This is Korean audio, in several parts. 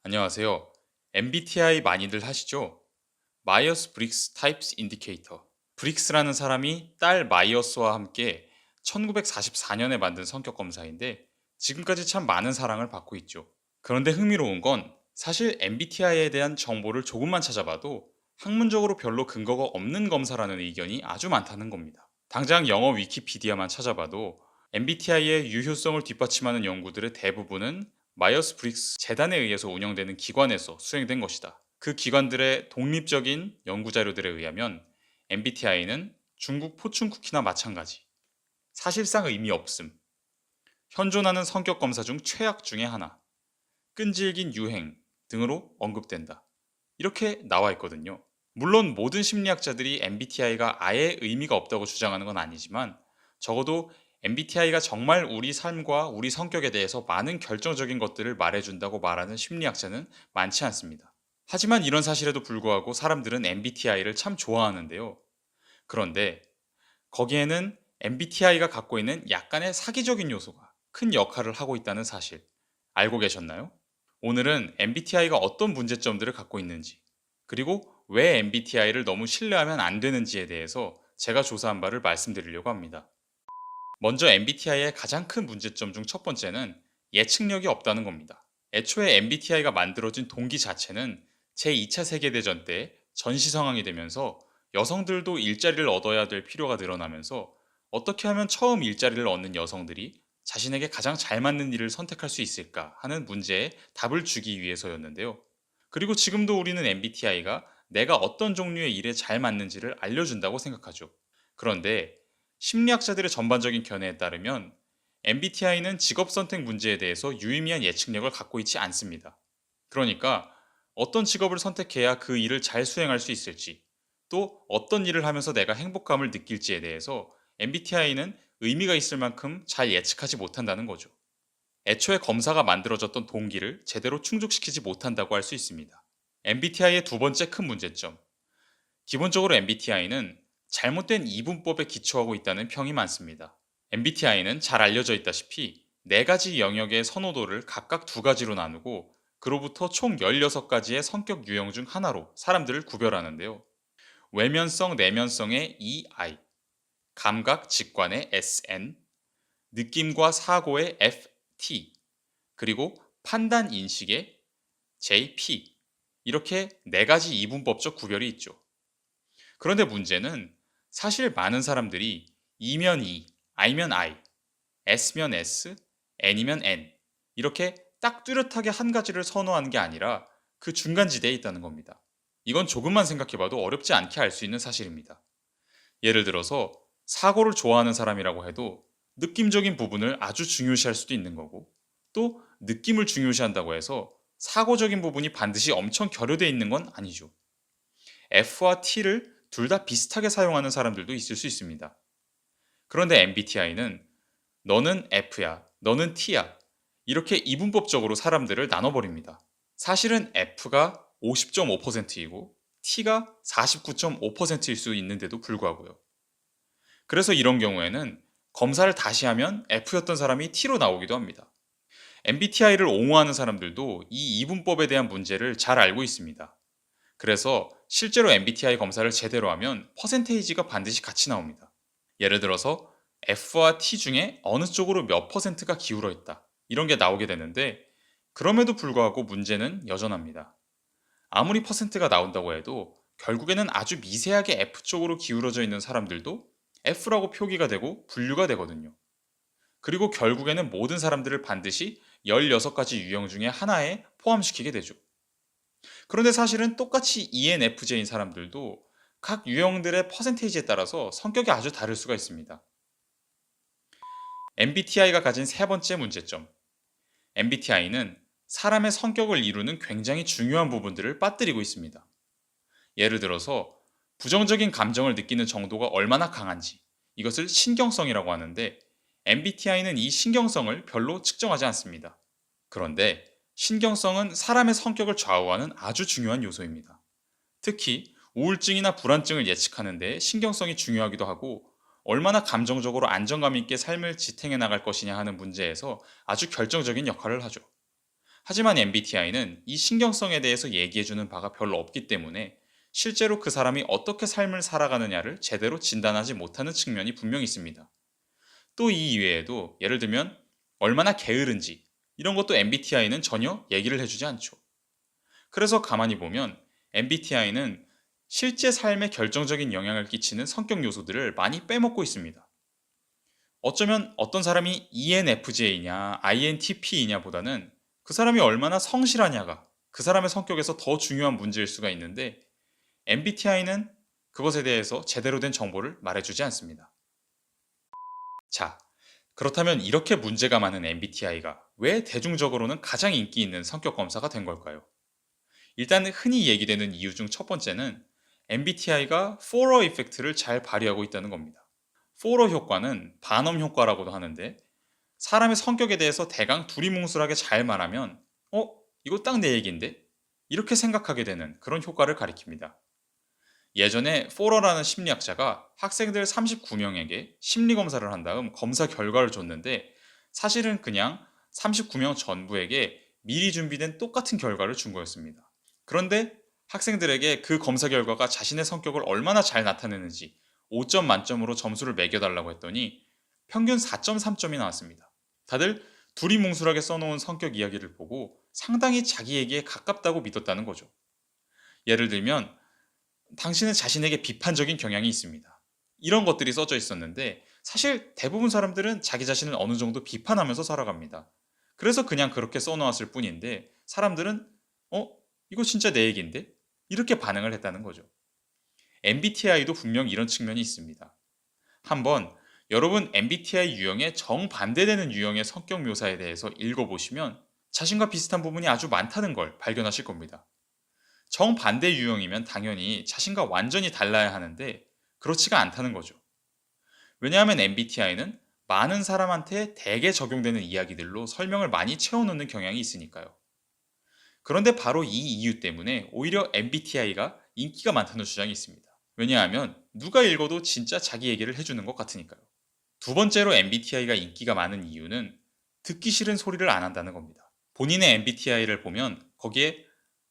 안녕하세요. MBTI 많이들 하시죠? 마이어스 브릭스 타입스 인디케이터. 브릭스라는 사람이 딸 마이어스와 함께 1944년에 만든 성격 검사인데 지금까지 참 많은 사랑을 받고 있죠. 그런데 흥미로운 건 사실 MBTI에 대한 정보를 조금만 찾아봐도 학문적으로 별로 근거가 없는 검사라는 의견이 아주 많다는 겁니다. 당장 영어 위키피디아만 찾아봐도 MBTI의 유효성을 뒷받침하는 연구들의 대부분은 마이어스 브릭스 재단에 의해서 운영되는 기관에서 수행된 것이다. 그 기관들의 독립적인 연구 자료들에 의하면 MBTI는 중국 포춘 쿠키나 마찬가지. 사실상 의미 없음. 현존하는 성격 검사 중 최악 중의 하나. 끈질긴 유행 등으로 언급된다. 이렇게 나와 있거든요. 물론 모든 심리학자들이 MBTI가 아예 의미가 없다고 주장하는 건 아니지만 적어도 MBTI가 정말 우리 삶과 우리 성격에 대해서 많은 결정적인 것들을 말해준다고 말하는 심리학자는 많지 않습니다. 하지만 이런 사실에도 불구하고 사람들은 MBTI를 참 좋아하는데요. 그런데 거기에는 MBTI가 갖고 있는 약간의 사기적인 요소가 큰 역할을 하고 있다는 사실 알고 계셨나요? 오늘은 MBTI가 어떤 문제점들을 갖고 있는지, 그리고 왜 MBTI를 너무 신뢰하면 안 되는지에 대해서 제가 조사한 바를 말씀드리려고 합니다. 먼저 MBTI의 가장 큰 문제점 중 첫 번째는 예측력이 없다는 겁니다. 애초에 MBTI가 만들어진 동기 자체는 제2차 세계대전 때 전시 상황이 되면서 여성들도 일자리를 얻어야 될 필요가 늘어나면서 어떻게 하면 처음 일자리를 얻는 여성들이 자신에게 가장 잘 맞는 일을 선택할 수 있을까 하는 문제에 답을 주기 위해서였는데요. 그리고 지금도 우리는 MBTI가 내가 어떤 종류의 일에 잘 맞는지를 알려준다고 생각하죠. 그런데 심리학자들의 전반적인 견해에 따르면 MBTI는 직업 선택 문제에 대해서 유의미한 예측력을 갖고 있지 않습니다. 그러니까 어떤 직업을 선택해야 그 일을 잘 수행할 수 있을지, 또 어떤 일을 하면서 내가 행복감을 느낄지에 대해서 MBTI는 의미가 있을 만큼 잘 예측하지 못한다는 거죠. 애초에 검사가 만들어졌던 동기를 제대로 충족시키지 못한다고 할 수 있습니다. MBTI의 두 번째 큰 문제점. 기본적으로 MBTI는 잘못된 이분법에 기초하고 있다는 평이 많습니다. MBTI는 잘 알려져 있다시피 네 가지 영역의 선호도를 각각 두 가지로 나누고 그로부터 총 16가지의 성격 유형 중 하나로 사람들을 구별하는데요. 외면성, 내면성의 EI, 감각, 직관의 SN, 느낌과 사고의 FT, 그리고 판단 인식의 JP, 이렇게 네 가지 이분법적 구별이 있죠. 그런데 문제는 사실 많은 사람들이 E면 E, I면 I, S면 S, N이면 N 이렇게 딱 뚜렷하게 한 가지를 선호하는 게 아니라 그 중간지대에 있다는 겁니다. 이건 조금만 생각해봐도 어렵지 않게 알 수 있는 사실입니다. 예를 들어서 사고를 좋아하는 사람이라고 해도 느낌적인 부분을 아주 중요시할 수도 있는 거고 또 느낌을 중요시한다고 해서 사고적인 부분이 반드시 엄청 결여되어 있는 건 아니죠. F와 T를 둘 다 비슷하게 사용하는 사람들도 있을 수 있습니다. 그런데 MBTI는 너는 F야, 너는 T야. 이렇게 이분법적으로 사람들을 나눠버립니다. 사실은 F가 50.5%이고 T가 49.5%일 수 있는데도 불구하고요. 그래서 이런 경우에는 검사를 다시 하면 F였던 사람이 T로 나오기도 합니다. MBTI를 옹호하는 사람들도 이 이분법에 대한 문제를 잘 알고 있습니다. 그래서 실제로 MBTI 검사를 제대로 하면 퍼센테이지가 반드시 같이 나옵니다. 예를 들어서 F와 T 중에 어느 쪽으로 몇 퍼센트가 기울어 있다. 이런 게 나오게 되는데 그럼에도 불구하고 문제는 여전합니다. 아무리 퍼센트가 나온다고 해도 결국에는 아주 미세하게 F 쪽으로 기울어져 있는 사람들도 F라고 표기가 되고 분류가 되거든요. 그리고 결국에는 모든 사람들을 반드시 16가지 유형 중에 하나에 포함시키게 되죠. 그런데 사실은 똑같이 ENFJ인 사람들도 각 유형들의 퍼센테이지에 따라서 성격이 아주 다를 수가 있습니다. MBTI가 가진 세 번째 문제점. MBTI는 사람의 성격을 이루는 굉장히 중요한 부분들을 빠뜨리고 있습니다. 예를 들어서 부정적인 감정을 느끼는 정도가 얼마나 강한지, 이것을 신경성이라고 하는데 MBTI는 이 신경성을 별로 측정하지 않습니다. 그런데 신경성은 사람의 성격을 좌우하는 아주 중요한 요소입니다. 특히 우울증이나 불안증을 예측하는 데 신경성이 중요하기도 하고 얼마나 감정적으로 안정감 있게 삶을 지탱해 나갈 것이냐 하는 문제에서 아주 결정적인 역할을 하죠. 하지만 MBTI는 이 신경성에 대해서 얘기해주는 바가 별로 없기 때문에 실제로 그 사람이 어떻게 삶을 살아가느냐를 제대로 진단하지 못하는 측면이 분명히 있습니다. 또 이 이외에도 예를 들면 얼마나 게으른지 이런 것도 MBTI는 전혀 얘기를 해주지 않죠. 그래서 가만히 보면 MBTI는 실제 삶에 결정적인 영향을 끼치는 성격 요소들을 많이 빼먹고 있습니다. 어쩌면 어떤 사람이 ENFJ냐 INTP이냐 보다는 그 사람이 얼마나 성실하냐가 그 사람의 성격에서 더 중요한 문제일 수가 있는데 MBTI는 그것에 대해서 제대로 된 정보를 말해주지 않습니다. 자, 그렇다면 이렇게 문제가 많은 MBTI가 왜 대중적으로는 가장 인기 있는 성격 검사가 된 걸까요? 일단 흔히 얘기되는 이유 중 첫 번째는 MBTI가 포러 이펙트를 잘 발휘하고 있다는 겁니다. 포러 효과는 반엄 효과라고도 하는데 사람의 성격에 대해서 대강 두리뭉술하게 잘 말하면 이거 딱 내 얘기인데? 이렇게 생각하게 되는 그런 효과를 가리킵니다. 예전에 포러라는 심리학자가 학생들 39명에게 심리검사를 한 다음 검사 결과를 줬는데 사실은 그냥 39명 전부에게 미리 준비된 똑같은 결과를 준 거였습니다. 그런데 학생들에게 그 검사 결과가 자신의 성격을 얼마나 잘 나타내는지 5점 만점으로 점수를 매겨달라고 했더니 평균 4.3점이 나왔습니다. 다들 두리뭉술하게 써놓은 성격 이야기를 보고 상당히 자기 얘기에 가깝다고 믿었다는 거죠. 예를 들면 당신은 자신에게 비판적인 경향이 있습니다. 이런 것들이 써져 있었는데 사실 대부분 사람들은 자기 자신을 어느 정도 비판하면서 살아갑니다. 그래서 그냥 그렇게 써놓았을 뿐인데 사람들은 이거 진짜 내 얘기인데? 이렇게 반응을 했다는 거죠. MBTI도 분명 이런 측면이 있습니다. 한번 여러분 MBTI 유형에 정반대되는 유형의 성격 묘사에 대해서 읽어보시면 자신과 비슷한 부분이 아주 많다는 걸 발견하실 겁니다. 정반대 유형이면 당연히 자신과 완전히 달라야 하는데 그렇지가 않다는 거죠. 왜냐하면 MBTI는 많은 사람한테 대개 적용되는 이야기들로 설명을 많이 채워놓는 경향이 있으니까요. 그런데 바로 이 이유 때문에 오히려 MBTI가 인기가 많다는 주장이 있습니다. 왜냐하면 누가 읽어도 진짜 자기 얘기를 해주는 것 같으니까요. 두 번째로 MBTI가 인기가 많은 이유는 듣기 싫은 소리를 안 한다는 겁니다. 본인의 MBTI를 보면 거기에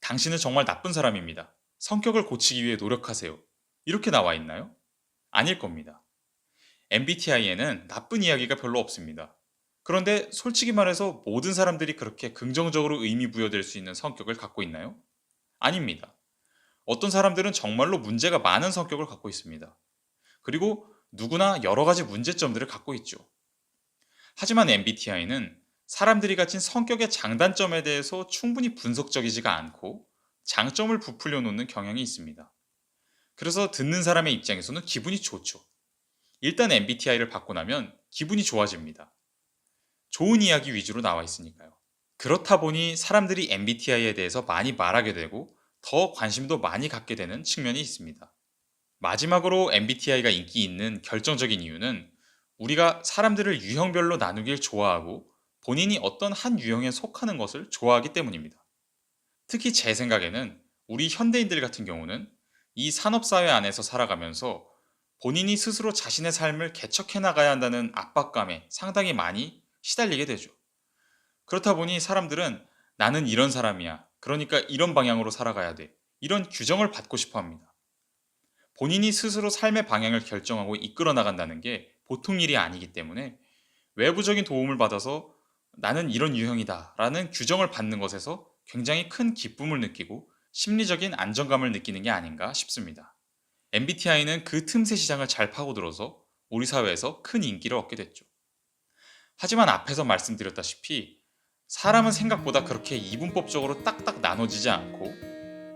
당신은 정말 나쁜 사람입니다. 성격을 고치기 위해 노력하세요. 이렇게 나와 있나요? 아닐 겁니다. MBTI에는 나쁜 이야기가 별로 없습니다. 그런데 솔직히 말해서 모든 사람들이 그렇게 긍정적으로 의미 부여될 수 있는 성격을 갖고 있나요? 아닙니다. 어떤 사람들은 정말로 문제가 많은 성격을 갖고 있습니다. 그리고 누구나 여러 가지 문제점들을 갖고 있죠. 하지만 MBTI는 사람들이 가진 성격의 장단점에 대해서 충분히 분석적이지가 않고 장점을 부풀려 놓는 경향이 있습니다. 그래서 듣는 사람의 입장에서는 기분이 좋죠. 일단 MBTI를 받고 나면 기분이 좋아집니다. 좋은 이야기 위주로 나와 있으니까요. 그렇다 보니 사람들이 MBTI에 대해서 많이 말하게 되고 더 관심도 많이 갖게 되는 측면이 있습니다. 마지막으로 MBTI가 인기 있는 결정적인 이유는 우리가 사람들을 유형별로 나누길 좋아하고 본인이 어떤 한 유형에 속하는 것을 좋아하기 때문입니다. 특히 제 생각에는 우리 현대인들 같은 경우는 이 산업사회 안에서 살아가면서 본인이 스스로 자신의 삶을 개척해 나가야 한다는 압박감에 상당히 많이 시달리게 되죠. 그렇다 보니 사람들은 나는 이런 사람이야. 그러니까 이런 방향으로 살아가야 돼. 이런 규정을 받고 싶어 합니다. 본인이 스스로 삶의 방향을 결정하고 이끌어 나간다는 게 보통 일이 아니기 때문에 외부적인 도움을 받아서 나는 이런 유형이다 라는 규정을 받는 것에서 굉장히 큰 기쁨을 느끼고 심리적인 안정감을 느끼는 게 아닌가 싶습니다. MBTI는 그 틈새 시장을 잘 파고들어서 우리 사회에서 큰 인기를 얻게 됐죠. 하지만 앞에서 말씀드렸다시피 사람은 생각보다 그렇게 이분법적으로 딱딱 나눠지지 않고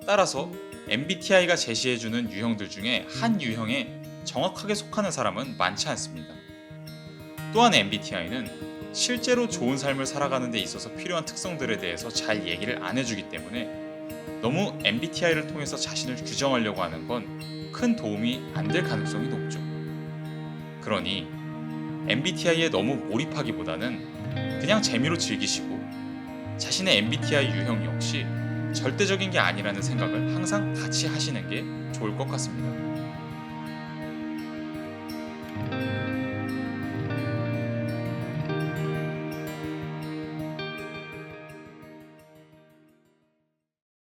따라서 MBTI가 제시해주는 유형들 중에 한 유형에 정확하게 속하는 사람은 많지 않습니다. 또한 MBTI는 실제로 좋은 삶을 살아가는 데 있어서 필요한 특성들에 대해서 잘 얘기를 안 해주기 때문에 너무 MBTI를 통해서 자신을 규정하려고 하는 건 큰 도움이 안 될 가능성이 높죠. 그러니 MBTI에 너무 몰입하기보다는 그냥 재미로 즐기시고 자신의 MBTI 유형 역시 절대적인 게 아니라는 생각을 항상 같이 하시는 게 좋을 것 같습니다.